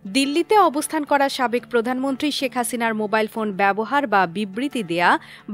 দিল্লিতে অবস্থান করা সাবেক প্রধানমন্ত্রী শেখ হাসিনার মোবাইল ফোন ব্যবহার বা বিবৃতি দেয়া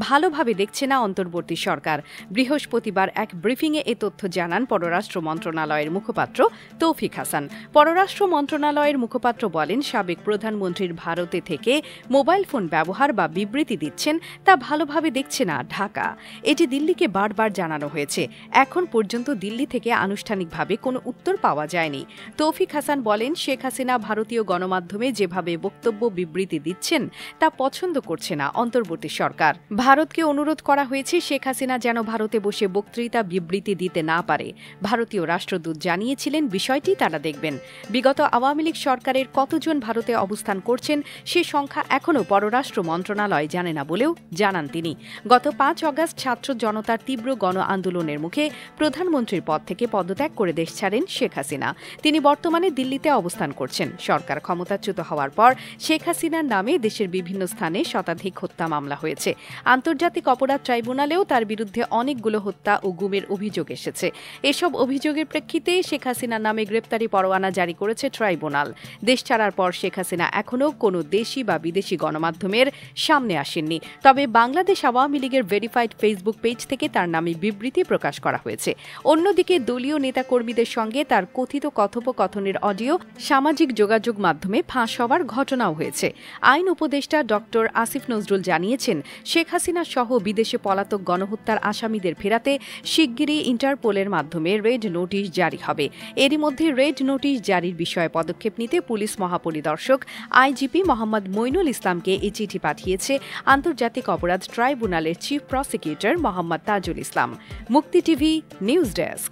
ভালোভাবে দেখছে না অন্তর্বর্তী সরকার। বৃহস্পতিবার এক ব্রিফিংয়ে এ তথ্য জানান পররাষ্ট্র মন্ত্রণালয়ের মুখপাত্র তৌফিক হাসান। পররাষ্ট্র মন্ত্রণালয়ের মুখপাত্র বলেন, সাবেক প্রধানমন্ত্রীর ভারতে থেকে মোবাইল ফোন ব্যবহার বা বিবৃতি দিচ্ছেন তা ভালোভাবে দেখছে না ঢাকা। এটি দিল্লিকে বারবার জানানো হয়েছে। এখন পর্যন্ত দিল্লি থেকে আনুষ্ঠানিকভাবে কোনো উত্তর পাওয়া যায়নি। তৌফিক হাসান বলেন, শেখ হাসিনা ভারতীয় গণমাধ্যমে যেভাবে বক্তব্য বিবৃতি দিচ্ছেন তা পছন্দ করছে না অন্তর্বর্তী সরকার। ভারতকে অনুরোধ করা হয়েছে শেখ হাসিনা যেন ভারতে বসে বক্তৃতা বিবৃতি দিতে না পারে। ভারতীয় রাষ্ট্রদূত জানিয়েছিলেন বিষয়টি তারা দেখবেন। বিগত আওয়ামী লীগ সরকারের কতজন ভারতে অবস্থান করছেন সে সংখ্যা এখনও পররাষ্ট্র মন্ত্রণালয় জানে না বলেও জানান তিনি। গত 5 অগাস্ট ছাত্র জনতার তীব্র গণ আন্দোলনের মুখে প্রধানমন্ত্রীর পদ থেকে পদত্যাগ করে দেশ ছাড়েন শেখ হাসিনা। তিনি বর্তমানে দিল্লিতে অবস্থান করছেন। সরকার ক্ষমতাচ্যুত হওয়ার পর শেখ হাসিনার নামে দেশের বিভিন্ন স্থানে শতাধিক হত্যা মামলা হয়েছে। আন্তর্জাতিক অপরাধ ট্রাইব্যুনালেও তার বিরুদ্ধে অনেকগুলো হত্যা ও গুমের অভিযোগ এসেছে। এসব অভিযোগের প্রেক্ষিতে শেখ হাসিনার নামে গ্রেপ্তারি পরোয়ানা জারি করেছে ট্রাইব্যুনাল। দেশ ছাড়ার পর শেখ হাসিনা এখনও কোনো দেশি বা বিদেশি গণমাধ্যমের সামনে আসেননি। তবে বাংলাদেশ আওয়ামী লীগের ভেরিফাইড ফেসবুক পেজ থেকে তার নামে বিবৃতি প্রকাশ করা হয়েছে। অন্যদিকে দলীয় নেতাকর্মীদের সঙ্গে তার কথিত কথোপকথনের অডিও সামাজিক যোগাযোগ মাধ্যমে ফাঁস হওয়ার ঘটনাও হয়েছে। আইন উপদেষ্টা ডক্টর আসিফ নজরুল জানিয়েছেন, শেখ হাসিনা সহ বিদেশে পলাতক গণহত্যার আসামিদের ফেরাতে শিগগিরই ইন্টারপোলের মাধ্যমে রেড নোটিশ জারি হবে। এরই মধ্যে রেড নোটিশ জারির বিষয়ে পদক্ষেপ নিতে পুলিশ মহাপরিদর্শক আইজিপি মোহাম্মদ মইনুল ইসলামকে এই চিঠি পাঠিয়েছে আন্তর্জাতিক অপরাধ ট্রাইব্যুনালের চিফ প্রসিকিউটর মোহাম্মদ তাজুল ইসলাম। মুক্তি টিভি নিউজ ডেস্ক।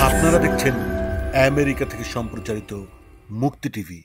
আপনারা দেখছেন আমেরিকা থেকে সম্প্রচারিত মুক্তি টিভি।